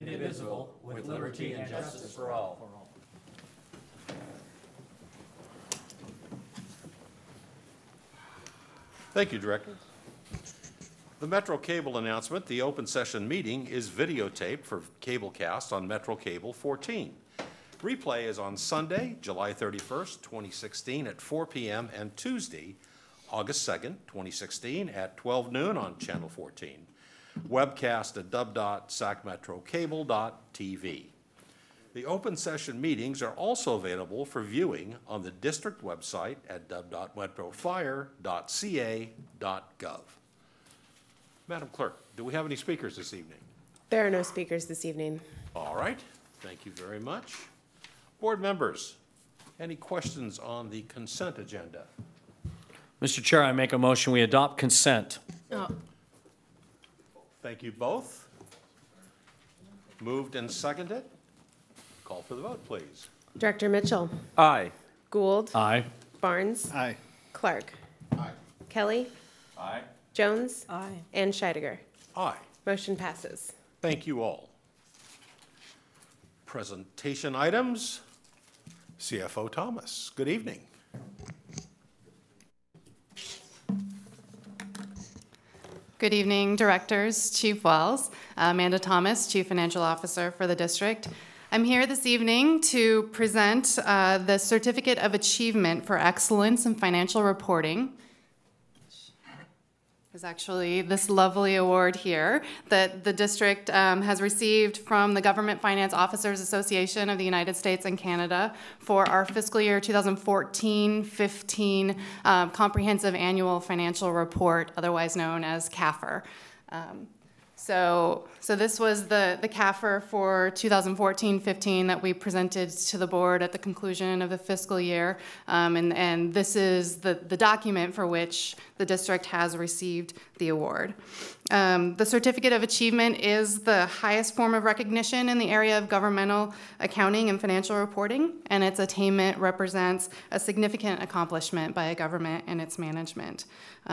indivisible, with liberty and justice for all. Thank you, Director. The Metro Cable announcement, the open session meeting is videotaped for cablecast on Metro Cable 14. Replay is on Sunday, July 31st, 2016 at 4 p.m. and Tuesday, August 2nd, 2016 at 12 noon on Channel 14. Webcast at dub.sacmetrocable.tv. The open session meetings are also available for viewing on the district website at dub.metrofire.ca.gov. Madam Clerk, do we have any speakers this evening? There are no speakers this evening. All right, thank you very much. Board members, any questions on the consent agenda? Mr. Chair, I make a motion we adopt consent. Thank you both. Moved and seconded. Call for the vote, please. Director Mitchell. Aye. Gould. Aye. Barnes. Aye. Clark. Aye. Kelly. Aye. Jones. Aye. And Scheidegger. Aye. Motion passes. Thank you all. Presentation items. CFO Thomas, good evening. Good evening, directors, Chief Wells, Amanda Thomas, Chief Financial Officer for the district. I'm here this evening to present the Certificate of Achievement for Excellence in Financial Reporting. Is actually this lovely award here that the district has received from the Government Finance Officers Association of the United States and Canada for our fiscal year 2014-15 Comprehensive Annual Financial Report, otherwise known as CAFR. So this was the CAFR for 2014-15 that we presented to the board at the conclusion of the fiscal year, and this is the document for which the district has received the award. The Certificate of Achievement is the highest form of recognition in the area of governmental accounting and financial reporting, and its attainment represents a significant accomplishment by a government and its management.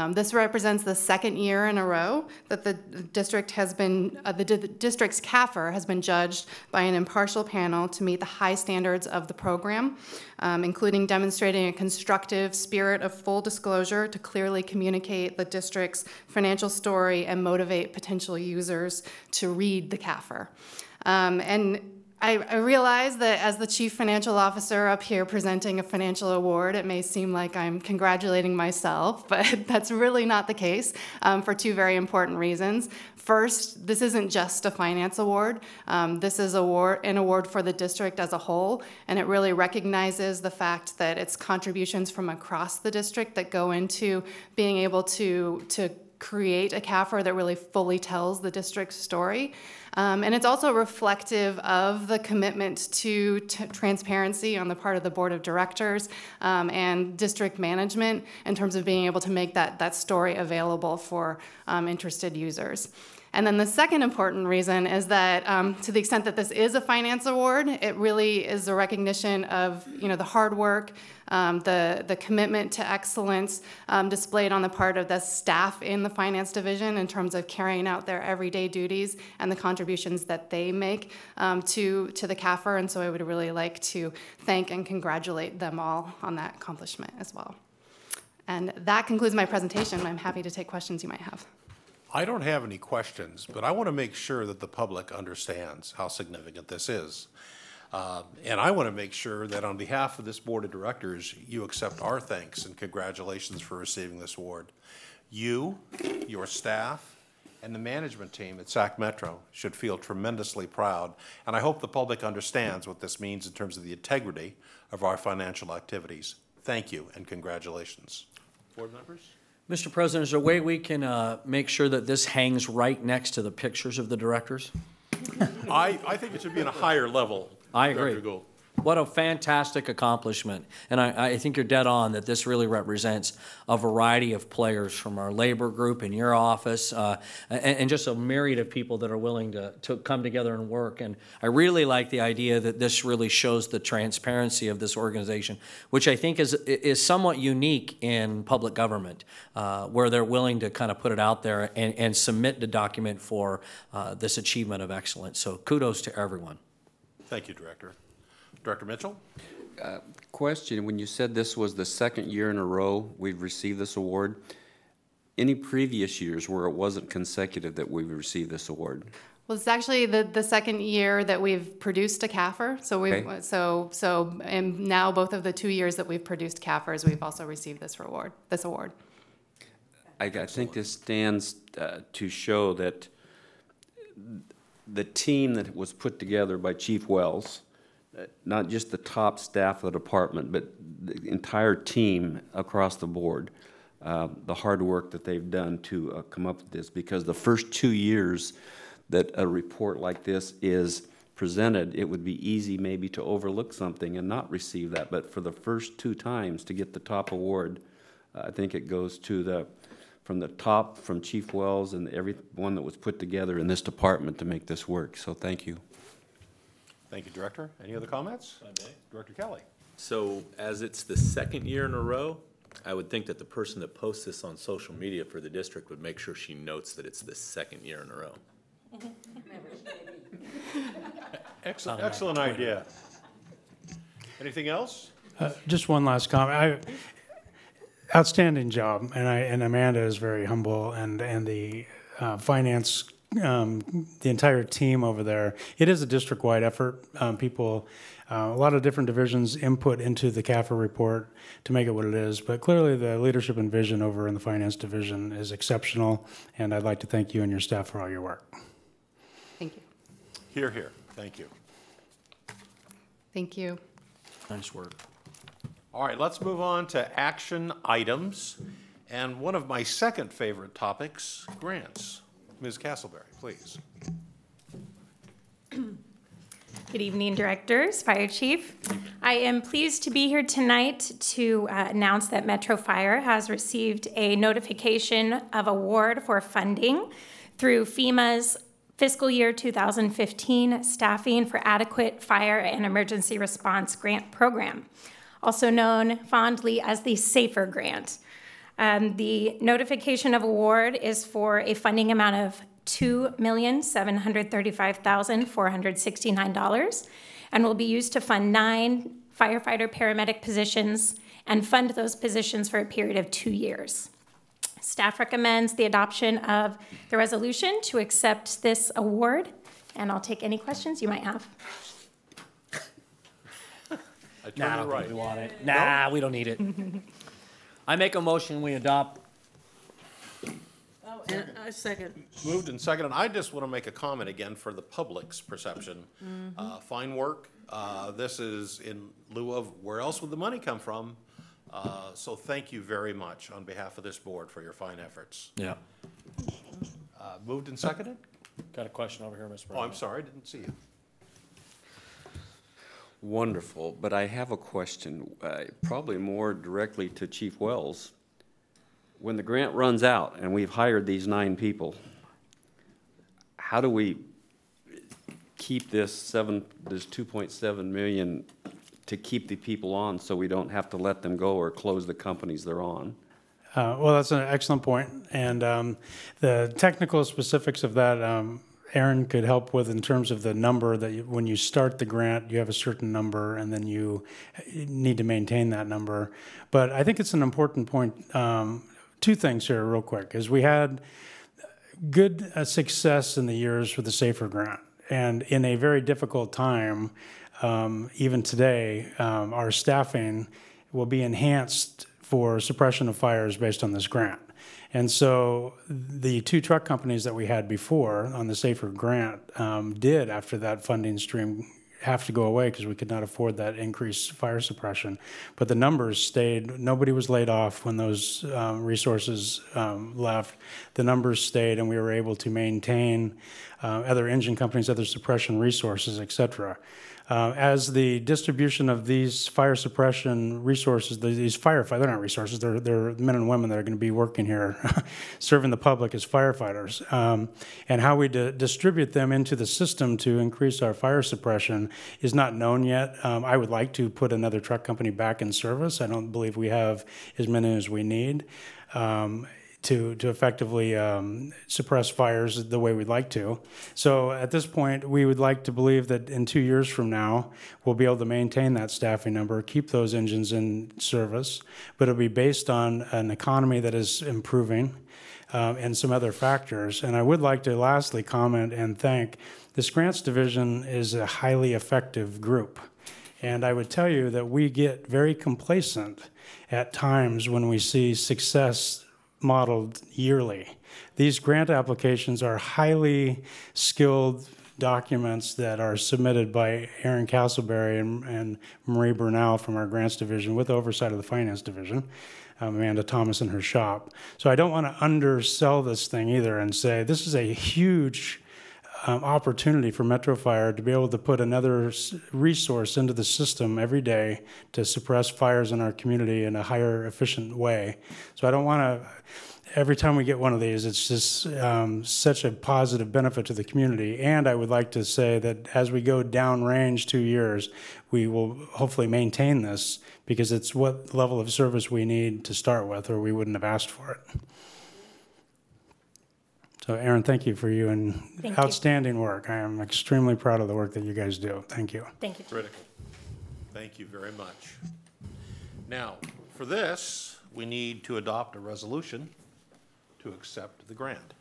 This represents the second year in a row that the district has been, the district's CAFR has been judged by an impartial panel to meet the high standards of the program, including demonstrating a constructive spirit of full disclosure to clearly communicate the district's financial story and motivate potential users to read the CAFR. And I realize that as the Chief Financial Officer up here presenting a financial award, it may seem like I'm congratulating myself, but that's really not the case for two very important reasons. First, this isn't just a finance award. This is an award for the district as a whole, and it really recognizes the fact that it's contributions from across the district that go into being able to create a CAFR that really fully tells the district's story. And it's also reflective of the commitment to transparency on the part of the board of directors and district management in terms of being able to make that story available for interested users. And then the second important reason is that to the extent that this is a finance award, it really is a recognition of the hard work, the commitment to excellence displayed on the part of the staff in the finance division in terms of carrying out their everyday duties and the contributions that they make to the CAFR. And so I would really like to thank and congratulate them all on that accomplishment as well. And that concludes my presentation. I'm happy to take questions you might have. I don't have any questions, but I want to make sure that the public understands how significant this is. And I want to make sure that on behalf of this board of directors, you accept our thanks and congratulations for receiving this award. You, your staff, and the management team at Sac Metro should feel tremendously proud, and I hope the public understands what this means in terms of the integrity of our financial activities. Thank you and congratulations. Board members? Mr. President, is there a way we can make sure that this hangs right next to the pictures of the directors? I think it should be in a higher level. I agree. Dr. Gould. What a fantastic accomplishment. And I think you're dead on that this really represents a variety of players from our labor group in your office and just a myriad of people that are willing to come together and work. And I really like the idea that this really shows the transparency of this organization, which I think is somewhat unique in public government, where they're willing to kind of put it out there and submit the document for this achievement of excellence. So kudos to everyone. Thank you, Director. Director Mitchell? Question, when you said this was the second year in a row we've received this award, any previous years where it wasn't consecutive that we've received this award? Well, it's actually the second year that we've produced a CAFR. So we Okay. and now both of the 2 years that we've produced CAFRs, we've also received this award. I think this stands to show that the team that was put together by Chief Wells, not just the top staff of the department, but the entire team across the board, the hard work that they've done to come up with this, because the first 2 years that a report like this is presented, it would be easy maybe to overlook something and not receive that, but for the first 2 times to get the top award, I think it goes to from the top, from Chief Wells and everyone that was put together in this department to make this work, so thank you. Thank you, Director. Any other comments? Director Kelly? So as it's the second year in a row, I would think that the person that posts this on social media for the district would make sure she notes that it's the second year in a row. Excellent idea. Anything else? Just one last comment. Outstanding job, and Amanda is very humble, and the finance, the entire team over there. It is a district-wide effort. People, a lot of different divisions input into the CAFR report to make it what it is, but clearly the leadership and vision over in the finance division is exceptional, and I'd like to thank you and your staff for all your work. Thank you. Hear, hear. Thank you. Thank you. Nice work. All right, let's move on to action items. And one of my second favorite topics, grants. Ms. Castleberry, please. Good evening, directors, fire chief. I am pleased to be here tonight to announce that Metro Fire has received a notification of award for funding through FEMA's fiscal year 2015 Staffing for Adequate Fire and Emergency Response Grant Program, also known fondly as the SAFER Grant. The notification of award is for a funding amount of $2,735,469 and will be used to fund 9 firefighter-paramedic positions and fund those positions for a period of 2 years. Staff recommends the adoption of the resolution to accept this award, and I'll take any questions you might have. I turn Nah, I to don't the think we right. want it. Nah, we don't need it. I make a motion, we adopt. Oh, and I second. Moved and seconded. I just want to make a comment again for the public's perception. Fine work. This is in lieu of where else would the money come from? So thank you very much on behalf of this board for your fine efforts. Yeah. Moved and seconded? Got a question over here, Mr. Oh, President. I'm sorry, I didn't see you. Wonderful, but I have a question, probably more directly to Chief Wells. When the grant runs out and we've hired these 9 people, how do we keep this 2.7 million to keep the people on so we don't have to let them go or close the companies they're on? Well, that's an excellent point. And the technical specifics of that, Aaron could help with in terms of the number that when you start the grant, you have a certain number and then you need to maintain that number. But I think it's an important point. 2 things here real quick is we had good success in the years with the SAFER grant. And in a very difficult time, even today, our staffing will be enhanced for suppression of fires based on this grant. And so the 2 truck companies that we had before on the SAFER grant did, after that funding stream, have to go away because we could not afford that increased fire suppression. But the numbers stayed. Nobody was laid off when those resources left. The numbers stayed, and we were able to maintain other engine companies, other suppression resources, et cetera. As the distribution of these fire suppression resources, these firefighters, they're not resources, they're men and women that are going to be working here, serving the public as firefighters, and how we distribute them into the system to increase our fire suppression is not known yet. I would like to put another truck company back in service. I don't believe we have as many as we need. To effectively suppress fires the way we'd like to. So at this point, we would like to believe that in 2 years from now, we'll be able to maintain that staffing number, keep those engines in service, but it'll be based on an economy that is improving and some other factors. And I would like to lastly comment and thank this grants division is a highly effective group. And I would tell you that we get very complacent at times when we see success modeled yearly. These grant applications are highly skilled documents that are submitted by Aaron Castleberry and Marie Bernal from our grants division with oversight of the finance division, Amanda Thomas in her shop. So I don't want to undersell this thing either and say this is a huge opportunity for Metro Fire to be able to put another resource into the system every day to suppress fires in our community in a higher efficient way. So I don't want to, every time we get one of these, it's just such a positive benefit to the community. And I would like to say that as we go downrange 2 years, we will hopefully maintain this because it's what level of service we need to start with, or we wouldn't have asked for it. So Aaron, thank you for you and outstanding work. I am extremely proud of the work that you guys do. Thank you. Thank you. Critical. Thank you very much. Now, for this, we need to adopt a resolution to accept the grant.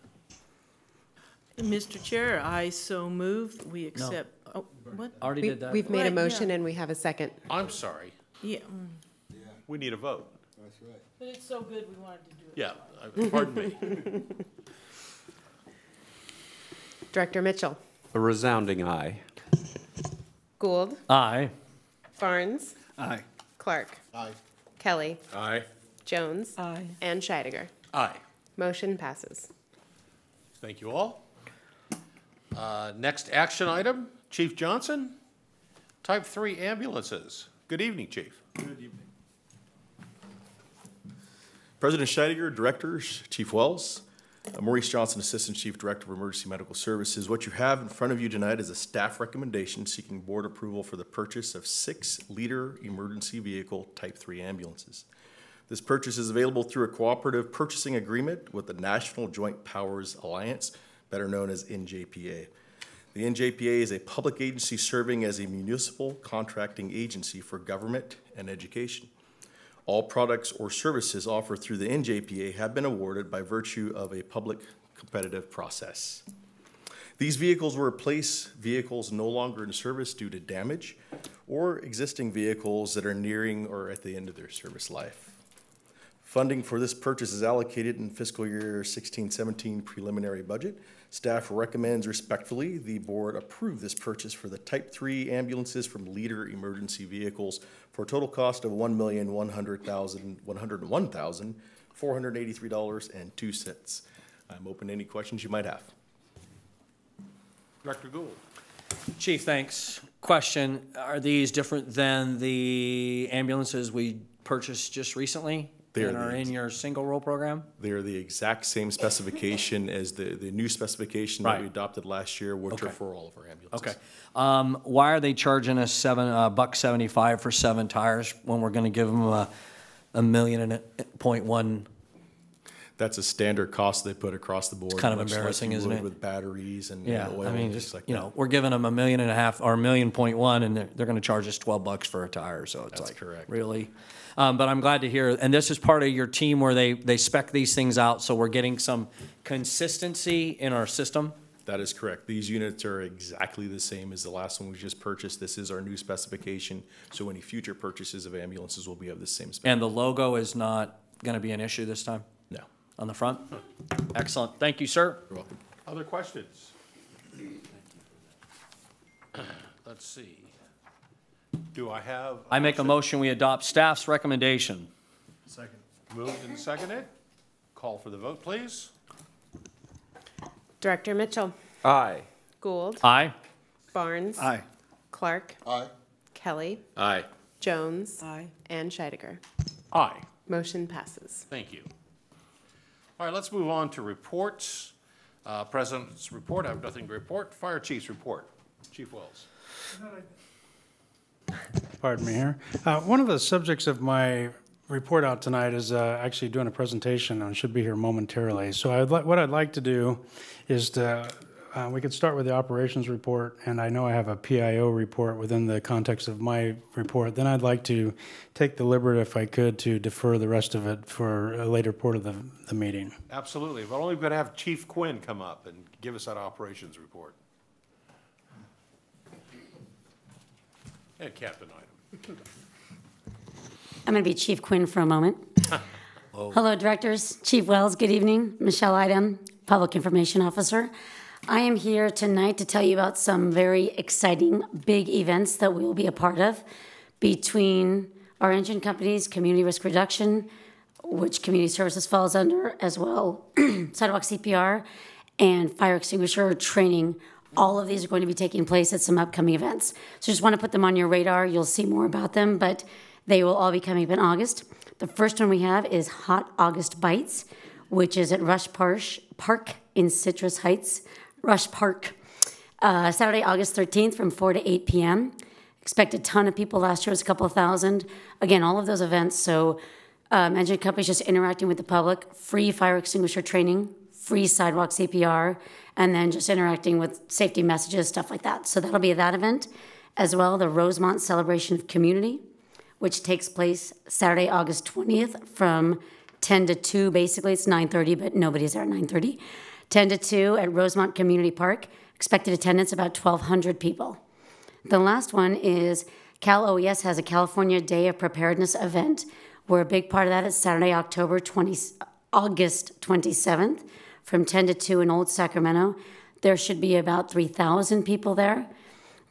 Mr. Chair, I so move we accept. Oh, what? Already did that. We've made a Right, motion yeah. and we have a second. I'm sorry. Yeah, We need a vote. but it's so good we wanted to do it. Yeah, pardon me. Director Mitchell. A resounding aye. Gould. Aye. Barnes. Aye. Clark. Aye. Kelly. Aye. Jones. Aye. And Scheidegger. Aye. Motion passes. Thank you all. Next action item, Chief Johnson, Type 3 ambulances. Good evening, Chief. Good evening. President Scheidegger, Directors, Chief Wells, Maurice Johnson, Assistant Chief Director of Emergency Medical Services. What you have in front of you tonight is a staff recommendation seeking board approval for the purchase of 6-liter emergency vehicle Type 3 ambulances. This purchase is available through a cooperative purchasing agreement with the National Joint Powers Alliance, better known as NJPA. The NJPA is a public agency serving as a municipal contracting agency for government and education. All products or services offered through the NJPA have been awarded by virtue of a public competitive process. These vehicles will replace vehicles no longer in service due to damage or existing vehicles that are nearing or at the end of their service life. Funding for this purchase is allocated in fiscal year 16-17 preliminary budget. Staff recommends respectfully the board approve this purchase for the Type 3 ambulances from Leader Emergency Vehicles for a total cost of $1,100,483.02. I'm open to any questions you might have. Director Gould. Chief, thanks. Question, are these different than the ambulances we purchased just recently? They are and are in your single role program? They're the exact same specification as the new specification that Right. we adopted last year, which are Okay. for all of our ambulances. Okay. Why are they charging us $1.75 for 7 tires when we're going to give them a $1.1 million? That's a standard cost they put across the board. kind of much like embarrassing, you isn't would it? With batteries and Yeah, oil I mean, and just, things like you that. know, we're giving them $1.5 million or $1.1 million, and they're going to charge us $12 for a tire, so it's That's like, correct. really? But I'm glad to hear, and this is part of your team where they spec these things out, so we're getting some consistency in our system? That is correct. These units are exactly the same as the last one we just purchased. This is our new specification, so any future purchases of ambulances will be of the same spec. And the logo is not going to be an issue this time No. on the front? Excellent. Thank you, sir. You're welcome. Other questions? Let's see. Do I have? I make a motion, we adopt staff's recommendation. Moved and seconded. Call for the vote, please. Director Mitchell. Aye. Gould. Aye. Barnes. Aye. Clark. Aye. Kelly. Aye. Jones. Aye. And Scheidegger. Aye. Motion passes. Thank you. All right, let's move on to reports. President's report, I have nothing to report. Fire Chief's report. Chief Wells. Pardon me here. One of the subjects of my report out tonight is actually doing a presentation and should be here momentarily. So what I'd like to do is we could start with the operations report, and I know I have a PIO report within the context of my report. Then I'd like to take the liberty, if I could, to defer the rest of it for a later part of the meeting. Absolutely. But only going to have Chief Quinn come up and give us that operations report. And Captain Item. I'm going to be Chief Quinn for a moment. Hello, directors. Chief Wells, good evening. Michelle Idem, Public Information Officer. I am here tonight to tell you about some very exciting big events that we will be a part of between our engine companies, community risk reduction, which community services falls under, as well, sidewalk CPR, and fire extinguisher training. All of these are going to be taking place at some upcoming events. So just want to put them on your radar. You'll see more about them, but they will all be coming up in August. The first one we have is Hot August Bites, which is at Rush Park in Citrus Heights. Rush Park, Saturday, August 13th from 4 to 8 p.m. Expect a ton of people. Last year was a couple of thousand. Again, all of those events. So engine companies just interacting with the public, free fire extinguisher training, free sidewalk CPR, and then just interacting with safety messages, stuff like that. So that'll be that event. As well, the Rosemont Celebration of Community, which takes place Saturday, August 20th from 10 to 2. Basically, it's 9:30, but nobody's there at 9:30. 10 to 2 at Rosemont Community Park. Expected attendance about 1,200 people. The last one is Cal OES has a California Day of Preparedness event, where a big part of that is Saturday, August 27th from 10 to 2 in Old Sacramento. There should be about 3,000 people there.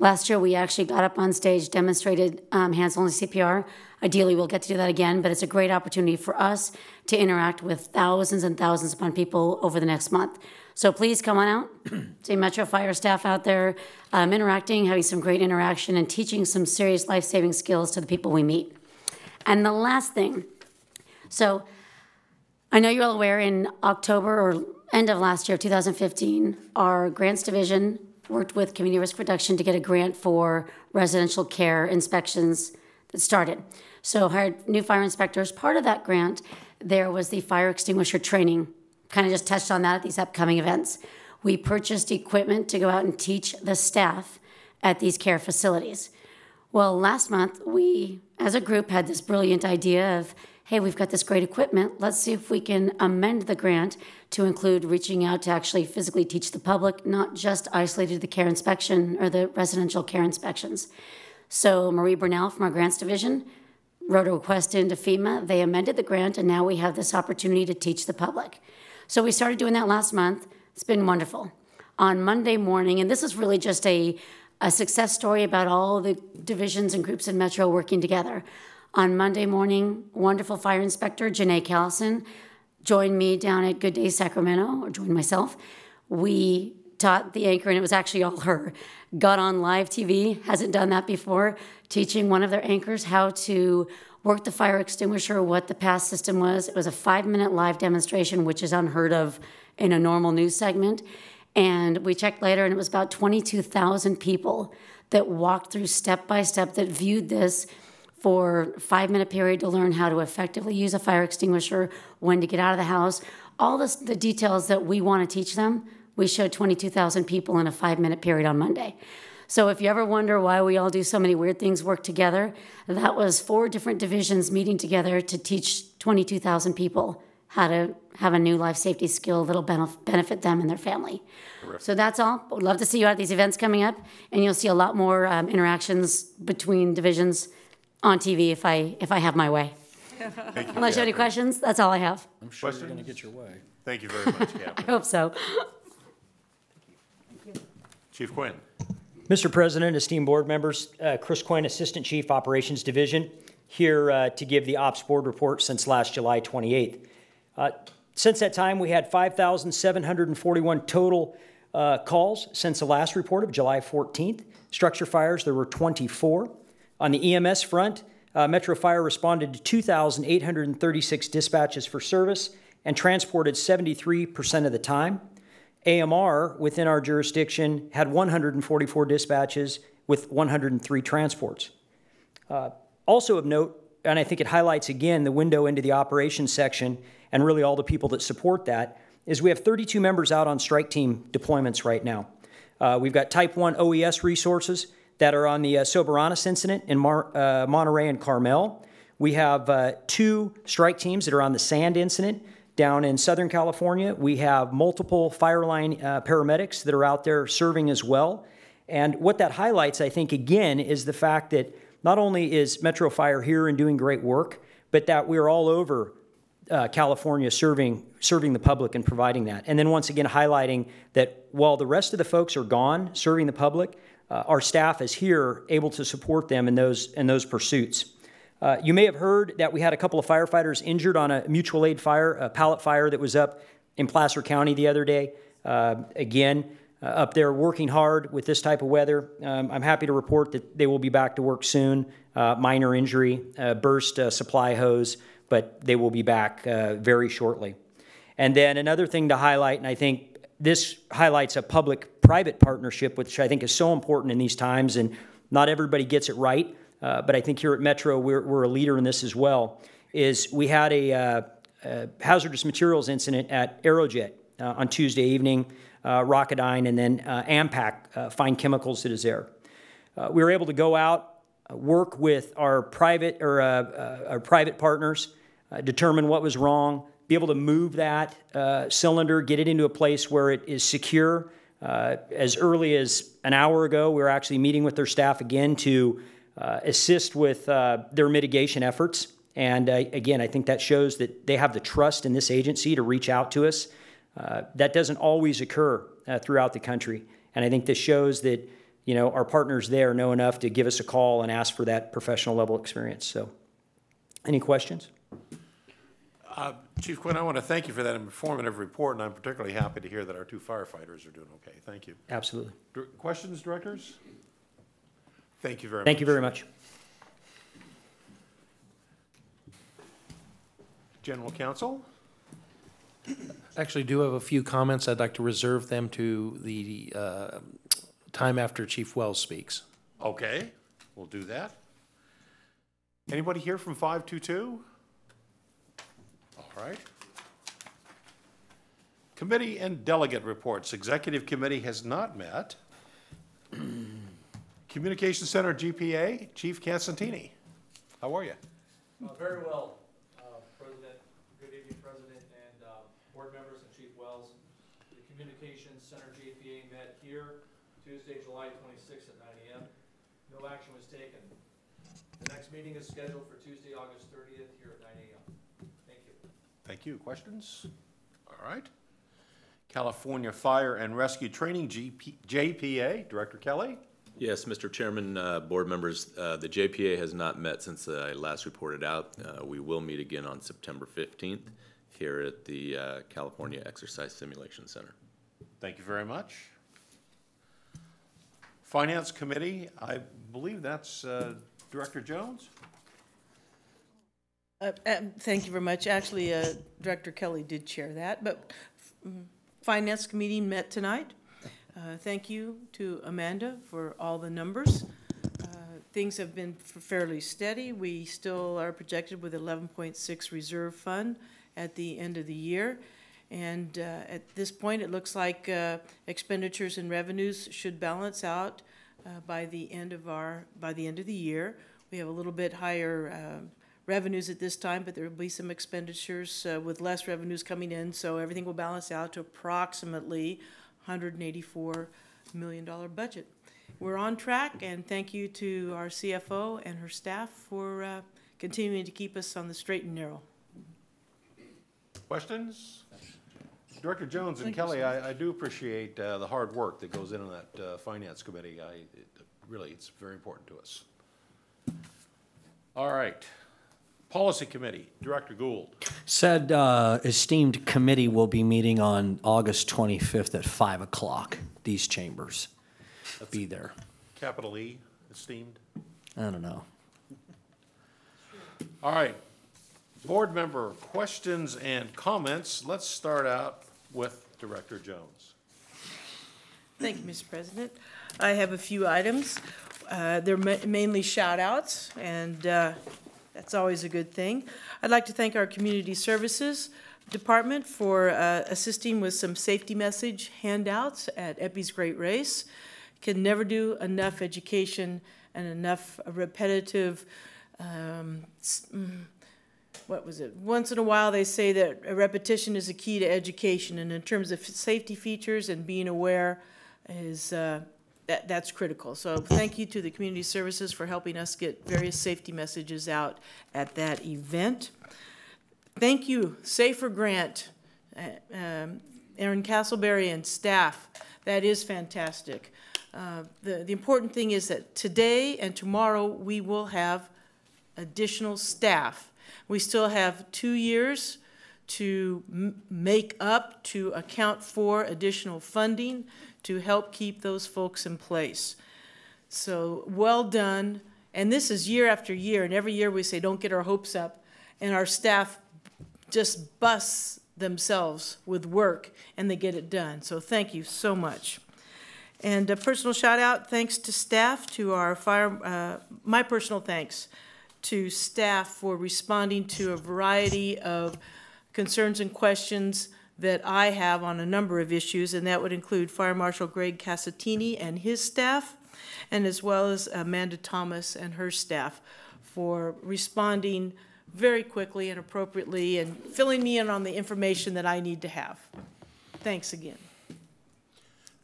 Last year, we actually got up on stage, demonstrated hands-only CPR. Ideally, we'll get to do that again, but it's a great opportunity for us to interact with thousands and thousands upon people over the next month. So please come on out, see Metro Fire staff out there interacting, having some great interaction, and teaching some serious life-saving skills to the people we meet. And the last thing, so I know you're all aware in October or end of last year, 2015, our grants division worked with Community Risk Reduction to get a grant for residential care inspections that started. So hired new fire inspectors. Part of that grant, there was the fire extinguisher training. Kind of just touched on that at these upcoming events. We purchased equipment to go out and teach the staff at these care facilities. Well, last month, we, as a group, had this brilliant idea of, hey, we've got this great equipment. Let's see if we can amend the grant to include reaching out to actually physically teach the public, not just isolated to the care inspection or the residential care inspections. So Marie Burnell from our grants division wrote a request into FEMA. They amended the grant, and now we have this opportunity to teach the public. So we started doing that last month. It's been wonderful. On Monday morning, and this is really just a success story about all the divisions and groups in Metro working together. On Monday morning, wonderful fire inspector, Janae Callison, joined me down at Good Day Sacramento, or joined myself. We taught the anchor, and it was actually all her, got on live TV, hasn't done that before, teaching one of their anchors how to work the fire extinguisher, what the pass system was. It was a 5-minute live demonstration, which is unheard of in a normal news segment. And we checked later, and it was about 22,000 people that walked through step by step, that viewed this for a 5-minute period to learn how to effectively use a fire extinguisher, when to get out of the house. All this, the details that we want to teach them, we showed 22,000 people in a 5-minute period on Monday. So if you ever wonder why we all do so many weird things work together, that was 4 different divisions meeting together to teach 22,000 people how to have a new life safety skill that'll benefit them and their family. Terrific. So that's all. Would love to see you at these events coming up, and you'll see a lot more interactions between divisions on TV if I have my way. Thank you, Unless you have any questions, that's all I have. I'm sure you're going to get your way. Thank you very much, Captain. I hope so. Chief Quinn. Mr. President, esteemed board members, Chris Quinn, Assistant Chief Operations Division, here to give the Ops Board report since last July 28th. Since that time, we had 5,741 total calls since the last report of July 14th. Structure fires, there were 24. On the EMS front, Metro Fire responded to 2,836 dispatches for service and transported 73% of the time. AMR, within our jurisdiction, had 144 dispatches with 103 transports. Also of note, and I think it highlights again the window into the operations section and really all the people that support that, is we have 32 members out on strike team deployments right now. We've got Type 1 OES resources that are on the Soberanus incident in Monterey and Carmel. We have 2 strike teams that are on the Sand incident down in Southern California. We have multiple fire line paramedics that are out there serving as well. And what that highlights, I think, again, is the fact that not only is Metro Fire here and doing great work, but that we're all over California serving the public and providing that. And then once again highlighting that while the rest of the folks are gone serving the public, our staff is here able to support them in those pursuits. You may have heard that we had a couple of firefighters injured on a mutual aid fire, a pallet fire that was up in Placer County the other day. Up there working hard with this type of weather. I'm happy to report that they will be back to work soon. Minor injury, burst supply hose, but they will be back very shortly. And then another thing to highlight, and I think this highlights a public-private partnership, which I think is so important in these times, and not everybody gets it right, but I think here at Metro we're a leader in this as well, is we had a hazardous materials incident at Aerojet on Tuesday evening, Rocketdyne, and then Ampac, Fine Chemicals that is there. We were able to go out, work with our private partners, determine what was wrong, be able to move that cylinder, get it into a place where it is secure. As early as an hour ago, we were actually meeting with their staff again to assist with their mitigation efforts. And again, I think that shows that they have the trust in this agency to reach out to us. That doesn't always occur throughout the country. And I think this shows that, you know, our partners there know enough to give us a call and ask for that professional level experience. So, any questions? Chief Quinn, I want to thank you for that informative report, and I'm particularly happy to hear that our 2 firefighters are doing okay. Thank you. Absolutely. Questions, directors? Thank you very much. Thank you very much. General Counsel? Actually, do have a few comments. I'd like to reserve them to the time after Chief Wells speaks. Okay, we'll do that. Anybody here from 522? All right. Committee and delegate reports. Executive Committee has not met. Communication Center GPA, Chief Cansantini. How are you? Very well, President. Good evening, President and board members and Chief Wells. The Communications Center GPA met here Tuesday, July 26th at 9 a.m. No action was taken. The next meeting is scheduled for Tuesday, August 30th here at 9 a.m. Thank you. Thank you. Questions? All right. California Fire and Rescue Training JPA, Director Kelly. Yes, Mr. Chairman, board members, the JPA has not met since I last reported out. We will meet again on September 15th here at the California Exercise Simulation Center. Thank you very much. Finance Committee, I believe that's Director Jones. Thank you very much. Actually, Director Kelly did chair that, but Finance Committee met tonight. Thank you to Amanda for all the numbers. Things have been fairly steady. We still are projected with 11.6 reserve fund at the end of the year. And at this point, it looks like expenditures and revenues should balance out by the end of the year. We have a little bit higher revenues at this time, but there will be some expenditures with less revenues coming in, so everything will balance out to approximately $184 million budget. We're on track, and thank you to our CFO and her staff for continuing to keep us on the straight and narrow. Questions? Director Jones and Kelly, I do appreciate the hard work that goes into that Finance Committee. Really, it's very important to us. All right. Policy Committee, Director Gould. Said esteemed committee will be meeting on August 25th at 5 o'clock. These chambers. Be there. Capital E, esteemed. I don't know. All right. Board member questions and comments. Let's start out with Director Jones. Thank you, Mr. President. I have a few items. They're mainly shout-outs, and that's always a good thing. I'd like to thank our Community Services Department for assisting with some safety message handouts at Epi's Great Race. Can never do enough education and enough repetitive, what was it? Once in a while they say that a repetition is a key to education, and in terms of safety features and being aware is that's critical. So thank you to the Community Services for helping us get various safety messages out at that event. Thank you, Safer Grant, Aaron Castleberry and staff. That is fantastic. The important thing is that today and tomorrow we will have additional staff. We still have 2 years to make up, to account for additional funding to help keep those folks in place. So well done. And this is year after year, and every year we say don't get our hopes up, and our staff just busts themselves with work and they get it done. So thank you so much. And a personal shout out, thanks to staff, to our fire, my personal thanks to staff for responding to a variety of concerns and questions that I have on a number of issues, and that would include Fire Marshal Greg Casatini and his staff, and as well as Amanda Thomas and her staff for responding very quickly and appropriately and filling me in on the information that I need to have. Thanks again.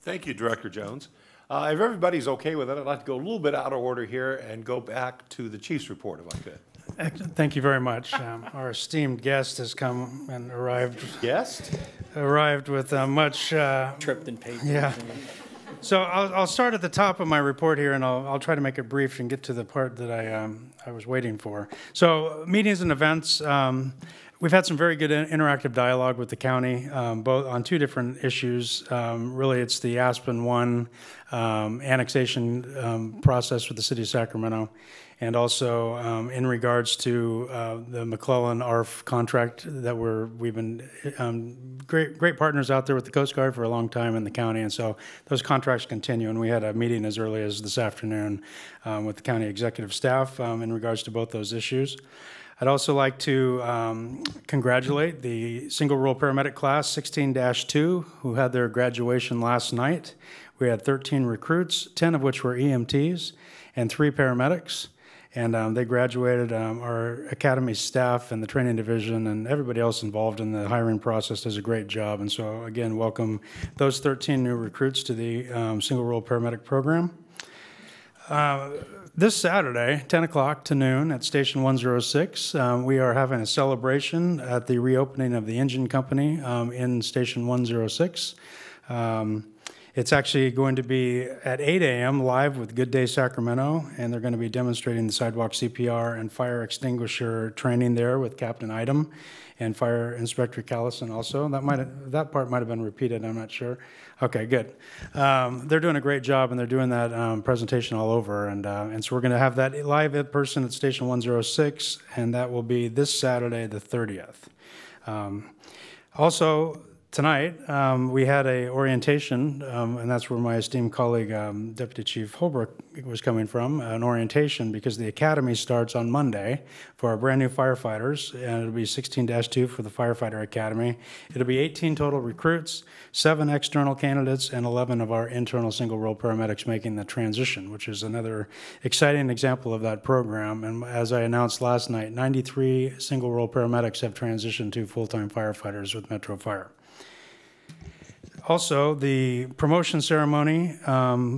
Thank you, Director Jones. If everybody's okay with it, I'd like to go a little bit out of order here and go back to the Chief's report, if I could. Thank you very much. Our esteemed guest has come and arrived. Guest? Arrived with much... Tripped and paid. Yeah. So I'll start at the top of my report here, and I'll try to make it brief and get to the part that I was waiting for. So meetings and events. We've had some very good interactive dialogue with the county, both on two different issues. Really, it's the Aspen 1 annexation process with the city of Sacramento, and also in regards to the McClellan ARF contract that we've been great partners out there with the Coast Guard for a long time in the county, and so those contracts continue. And we had a meeting as early as this afternoon with the county executive staff in regards to both those issues. I'd also like to congratulate the single role paramedic class 16-2 who had their graduation last night. We had 13 recruits, 10 of which were EMTs, and 3 paramedics. And they graduated. Our academy staff and the training division and everybody else involved in the hiring process does a great job. And so, again, welcome those 13 new recruits to the single role paramedic program. This Saturday, 10 o'clock to noon at Station 106, we are having a celebration at the reopening of the engine company in Station 106. It's actually going to be at 8 a.m. live with Good Day Sacramento, and they're going to be demonstrating the sidewalk CPR and fire extinguisher training there with Captain Item and Fire Inspector Callison also. That part might have been repeated, I'm not sure. Okay, good. They're doing a great job, and they're doing that presentation all over, and so we're going to have that live in person at Station 106, and that will be this Saturday, the 30th. Also, tonight, we had a orientation, and that's where my esteemed colleague, Deputy Chief Holbrook, was coming from, an orientation because the academy starts on Monday for our brand new firefighters, and it'll be 16-2 for the firefighter academy. It'll be 18 total recruits, 7 external candidates, and 11 of our internal single role paramedics making the transition, which is another exciting example of that program. And as I announced last night, 93 single role paramedics have transitioned to full-time firefighters with Metro Fire. Also, the promotion ceremony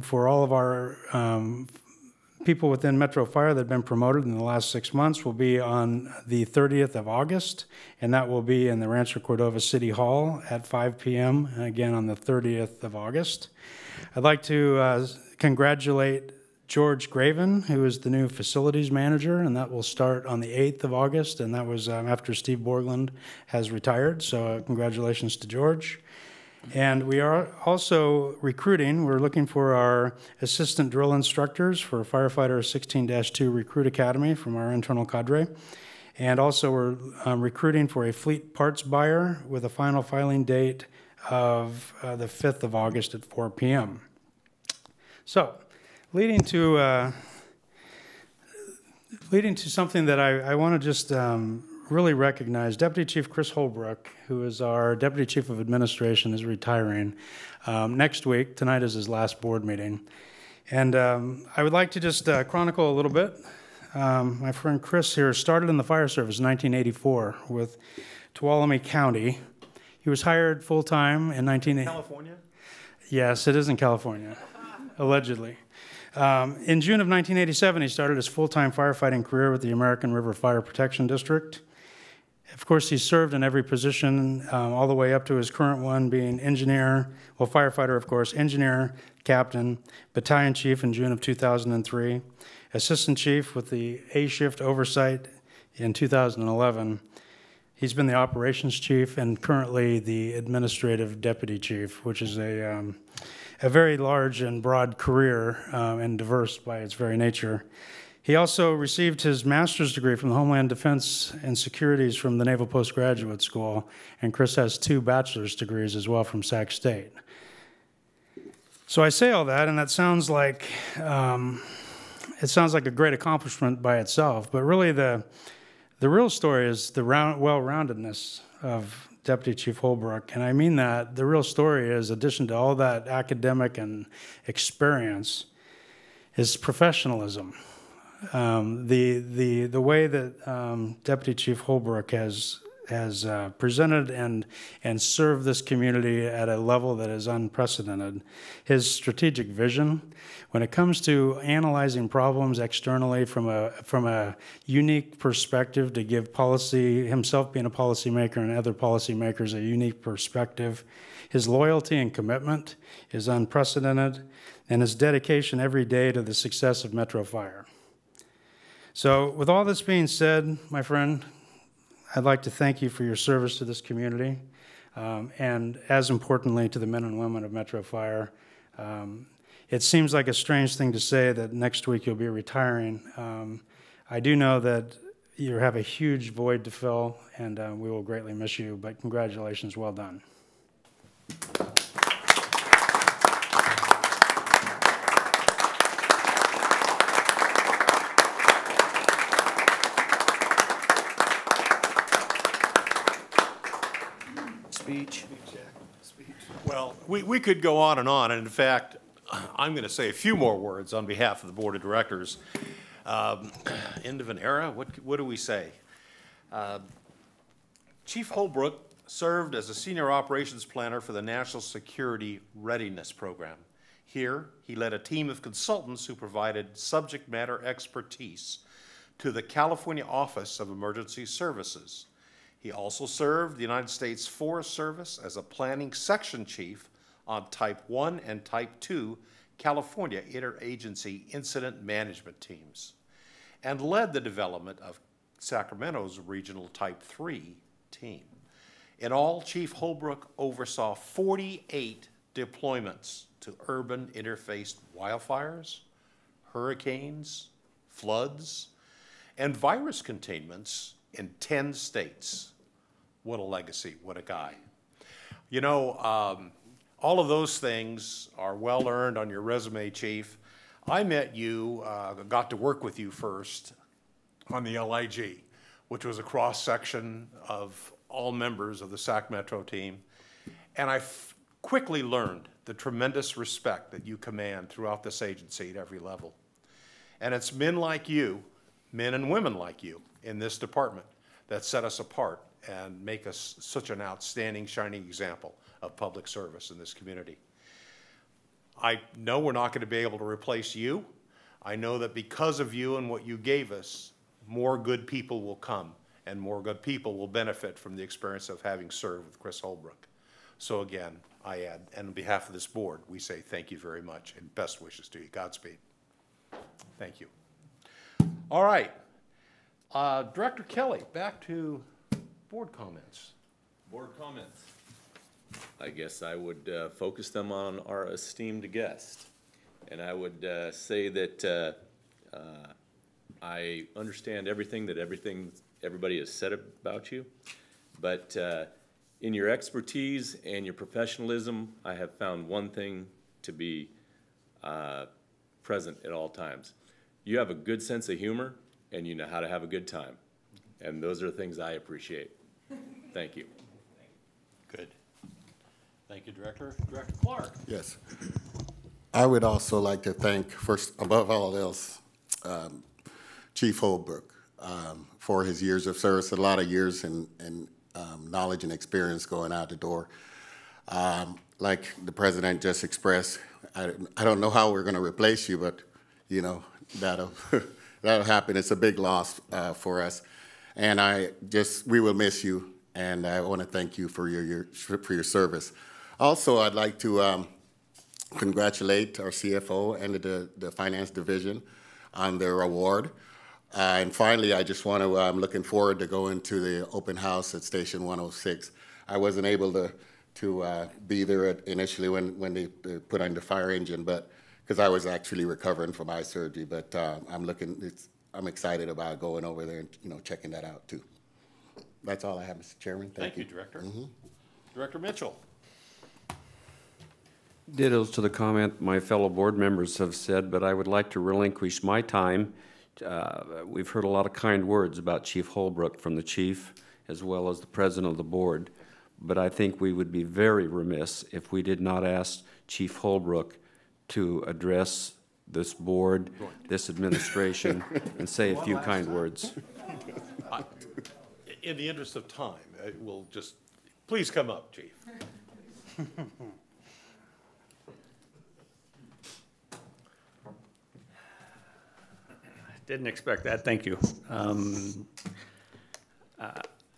for all of our people within Metro Fire that have been promoted in the last 6 months will be on the 30th of August, and that will be in the Rancho Cordova City Hall at 5 p.m., again on the 30th of August. I'd like to congratulate George Graven, who is the new facilities manager, and that will start on the 8th of August, and that was after Steve Borgland has retired, so congratulations to George. And we are also recruiting. We're looking for our assistant drill instructors for Firefighter 16-2 Recruit Academy from our internal cadre. And also we're recruiting for a fleet parts buyer with a final filing date of the 5th of August at 4 p.m. So, leading to something that I want to just really recognize. Deputy Chief Chris Holbrook, who is our Deputy Chief of Administration, is retiring next week. Tonight is his last board meeting. And I would like to just chronicle a little bit. My friend Chris here started in the fire service in 1984 with Tuolumne County. He was hired full-time in California? Yes, it is in California, allegedly. In June of 1987, he started his full-time firefighting career with the American River Fire Protection District. Of course, he served in every position all the way up to his current one being engineer, well, firefighter, of course, engineer, captain, battalion chief in June of 2003, assistant chief with the A-shift oversight in 2011. He's been the operations chief and currently the administrative deputy chief, which is a very large and broad career and diverse by its very nature. He also received his master's degree from the Homeland Defense and Securities from the Naval Postgraduate School, and Chris has 2 bachelor's degrees as well from Sac State. So I say all that, and that sounds like a great accomplishment by itself, but really the real story is the well-roundedness of Deputy Chief Holbrook, and I mean that the real story is, in addition to all that academic and experience, is professionalism. The way that Deputy Chief Holbrook has presented and served this community at a level that is unprecedented. His strategic vision, when it comes to analyzing problems externally from a unique perspective to give policy, himself being a policymaker and other policymakers a unique perspective, his loyalty and commitment is unprecedented, and his dedication every day to the success of Metro Fire. So with all this being said, my friend, I'd like to thank you for your service to this community, and as importantly to the men and women of Metro Fire. It seems like a strange thing to say that next week you'll be retiring. I do know that you have a huge void to fill, and we will greatly miss you, but congratulations, well done. Speech. Well, we could go on, and in fact, I'm going to say a few more words on behalf of the Board of Directors. End of an era? What do we say? Chief Holbrook served as a senior operations planner for the National Security Readiness Program. Here, he led a team of consultants who provided subject matter expertise to the California Office of Emergency Services. He also served the United States Forest Service as a planning section chief on Type 1 and Type 2 California Interagency Incident Management Teams, and led the development of Sacramento's Regional Type 3 team. In all, Chief Holbrook oversaw 48 deployments to urban interfaced wildfires, hurricanes, floods, and virus containments in 10 states. What a legacy, what a guy. You know, all of those things are well earned on your resume, Chief. I met you, got to work with you first on the LIG, which was a cross-section of all members of the Sac Metro team. And I quickly learned the tremendous respect that you command throughout this agency at every level. And it's men like you, men and women like you in this department that set us apart and make us such an outstanding, shining example of public service in this community. I know we're not going to be able to replace you. I know that because of you and what you gave us, more good people will come and more good people will benefit from the experience of having served with Chris Holbrook. So again, I add, and on behalf of this board, we say thank you very much and best wishes to you. Godspeed. Thank you. All right. Director Kelly, back to board comments. Board comments. I guess I would focus them on our esteemed guest. And I would say that I understand everything everybody has said about you, but in your expertise and your professionalism, I have found one thing to be present at all times. You have a good sense of humor, and you know how to have a good time. And those are things I appreciate. Thank you. Good. Thank you, Director. Director Clark. Yes. I would also like to thank, first, above all else, Chief Holbrook for his years of service, a lot of years and knowledge and experience going out the door. Like the President just expressed, I don't know how we're going to replace you, but, you know, that'll happen. It's a big loss for us. And we will miss you, and I want to thank you for your service. Also, I'd like to congratulate our CFO and the Finance Division on their award. And finally, I just want to, I'm looking forward to going to the open house at Station 106. I wasn't able to be there initially when they put on the fire engine, but because I was actually recovering from eye surgery. But I'm excited about going over there and checking that out too. That's all I have, Mr. Chairman. Thank you, Director. Director Mitchell. Dittos to the comment my fellow board members have said, but I would like to relinquish my time. We've heard a lot of kind words about Chief Holbrook from the chief as well as the president of the board, but I think we would be very remiss if we did not ask Chief Holbrook to address this board, this administration, and say a few kind words. In the interest of time, we'll just, please come up, Chief. Didn't expect that. Thank you.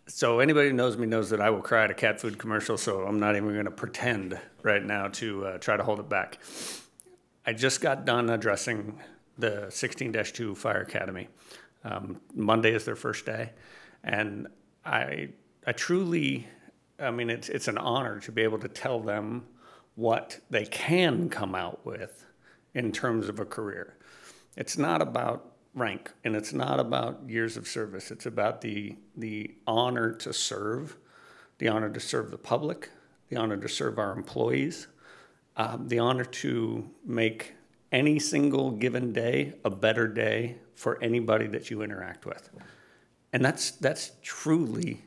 So anybody who knows me knows that I will cry at a cat food commercial, so I'm not even going to pretend right now to try to hold it back. I just got done addressing the 16-2 Fire Academy. Monday is their first day, and I truly, I mean, it's an honor to be able to tell them what they can come out with in terms of a career. It's not about rank, and it's not about years of service. It's about the honor to serve, the honor to serve the public, the honor to serve our employees, the honor to make any single given day a better day for anybody that you interact with. And that's truly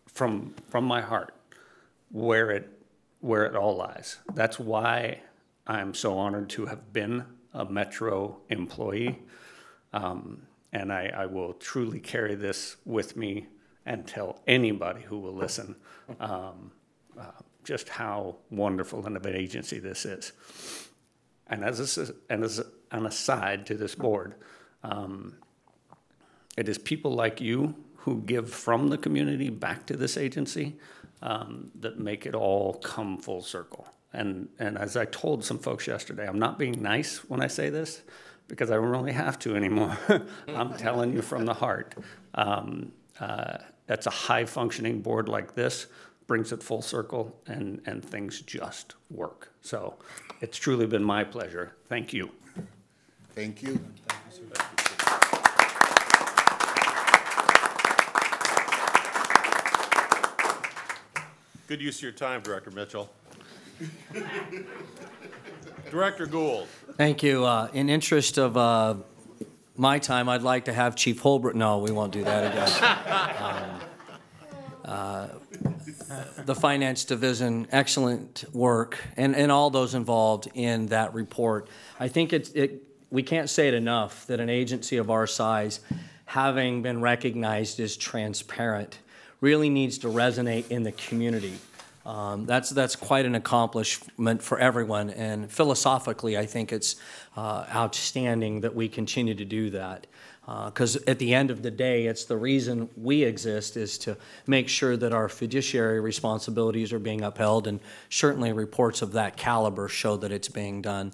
from my heart where it all lies. That's why I'm so honored to have been a Metro employee. And I will truly carry this with me and tell anybody who will listen just how wonderful of an agency this is. And as an aside to this board, it is people like you who give from the community back to this agency that make it all come full circle. And as I told some folks yesterday, I'm not being nice when I say this, because I don't really have to anymore. I'm telling you from the heart. That's a high-functioning board like this, brings it full circle, and things just work. So it's truly been my pleasure. Thank you. Thank you. Good use of your time, Director Mitchell. Director Gould. Thank you. In interest of my time, I'd like to have Chief Holbrook. No, we won't do that again. The Finance Division, excellent work, and all those involved in that report. I think we can't say it enough that an agency of our size, having been recognized as transparent, really needs to resonate in the community. That's quite an accomplishment for everyone, and philosophically, I think it's outstanding that we continue to do that. Because at the end of the day, it's the reason we exist is to make sure that our fiduciary responsibilities are being upheld, and certainly reports of that caliber show that it's being done.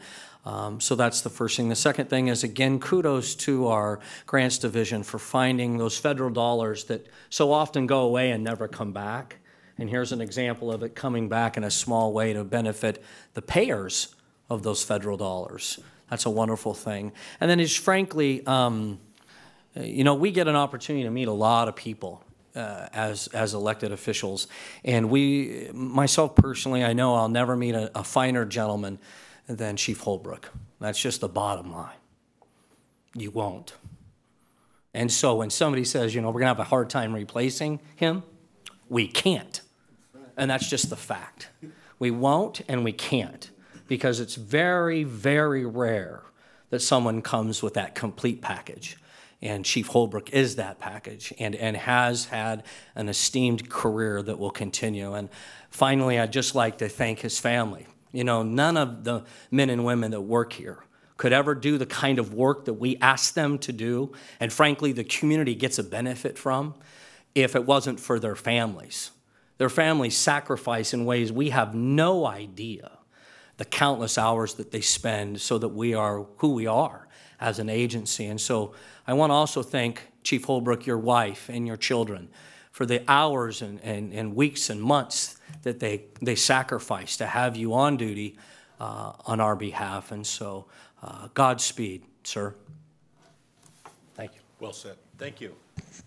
So that's the first thing. The second thing is, again, kudos to our grants division for finding those federal dollars that so often go away and never come back, And here's an example of it coming back in a small way to benefit the payers of those federal dollars. That's a wonderful thing. And then just frankly, you know, we get an opportunity to meet a lot of people as elected officials. And myself personally, I know I'll never meet a finer gentleman than Chief Holbrook. That's just the bottom line. You won't. And so when somebody says, you know, we're going to have a hard time replacing him, we can't. And that's just the fact. We won't and we can't, because it's very, very rare that someone comes with that complete package. And Chief Holbrook is that package and has had an esteemed career that will continue. And finally, I'd just like to thank his family. You know, none of the men and women that work here could ever do the kind of work that we ask them to do, and frankly, the community gets a benefit from, if it wasn't for their families. Their families sacrifice in ways we have no idea, the countless hours that they spend so that we are who we are as an agency. And so I want to also thank Chief Holbrook, your wife, and your children for the hours and weeks and months that they sacrifice to have you on duty on our behalf. And so Godspeed, sir. Thank you. Well said. Thank you.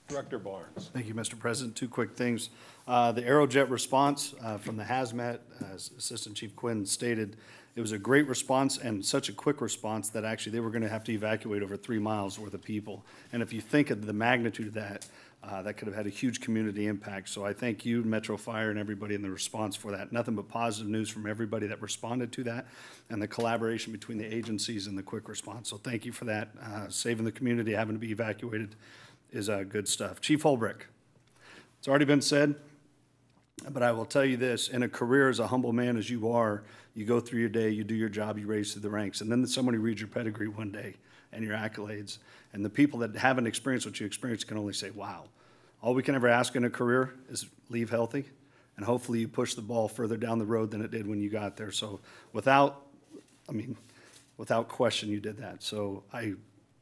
Director Barnes. Thank you, Mr. President. Two quick things. The Aerojet response from the hazmat, as Assistant Chief Quinn stated, it was a great response and such a quick response that actually they were going to have to evacuate over 3 miles worth of people. And if you think of the magnitude of that, that could have had a huge community impact. So I thank you, Metro Fire, and everybody in the response for that. Nothing but positive news from everybody that responded to that, and the collaboration between the agencies and the quick response. So thank you for that. Saving the community, having to be evacuated is good stuff. Chief Holbrook, it's already been said, but I will tell you this, in a career as a humble man as you are, you go through your day, you do your job, you raise through the ranks, and then somebody reads your pedigree one day and your accolades. And the people that haven't experienced what you experienced can only say, wow. All we can ever ask in a career is leave healthy, and hopefully you push the ball further down the road than it did when you got there. So without question, you did that. So I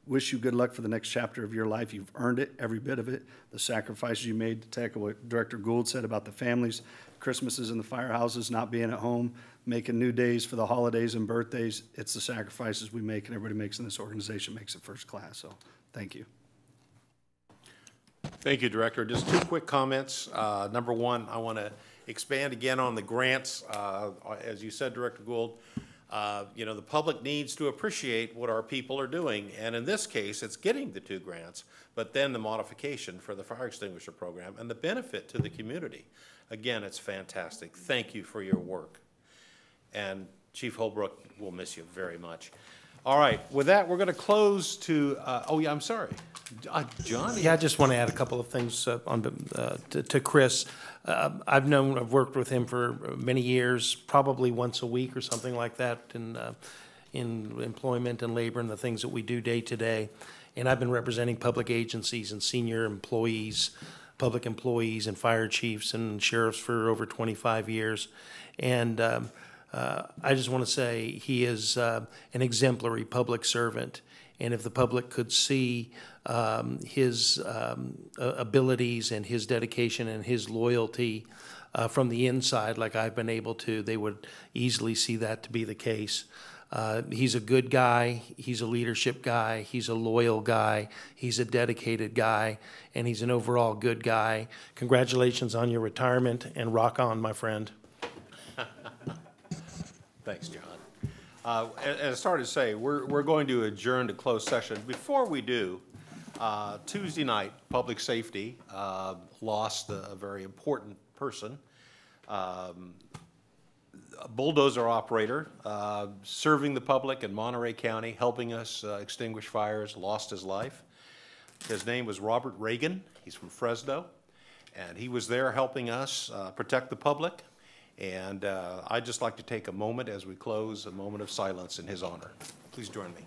wish you good luck for the next chapter of your life. You've earned it, every bit of it. The sacrifices you made, to echo what Director Gould said about the families, Christmases in the firehouses, not being at home, making new days for the holidays and birthdays. It's the sacrifices we make and everybody makes in this organization makes it first class. So thank you. Thank you, Director. Just two quick comments. Number one, I want to expand again on the grants. As you said, Director Gould, you know, the public needs to appreciate what our people are doing. And in this case, it's getting the 2 grants, but then the modification for the fire extinguisher program and the benefit to the community. Again, it's fantastic. Thank you for your work. And Chief Holbrook, we'll miss you very much. All right, with that, we're going to close to, oh yeah, I'm sorry. John? Yeah, I just want to add a couple of things to Chris. I've worked with him for many years, probably once a week or something like that in employment and labor and the things that we do day to day. And I've been representing public agencies and senior employees, public employees and fire chiefs and sheriffs for over 25 years. And I just want to say he is an exemplary public servant. And if the public could see his abilities and his dedication and his loyalty from the inside, like I've been able to, they would easily see that to be the case. He's a good guy, he's a leadership guy, he's a loyal guy, he's a dedicated guy, and he's an overall good guy. Congratulations on your retirement, and rock on, my friend. Thanks, John. As I started to say, we're going to adjourn to closed session. Before we do, Tuesday night, public safety lost a very important person. A bulldozer operator serving the public in Monterey County, helping us extinguish fires, lost his life. His name was Robert Reagan. He's from Fresno, and he was there helping us protect the public. And I'd just like to take a moment as we close, a moment of silence in his honor. Please join me.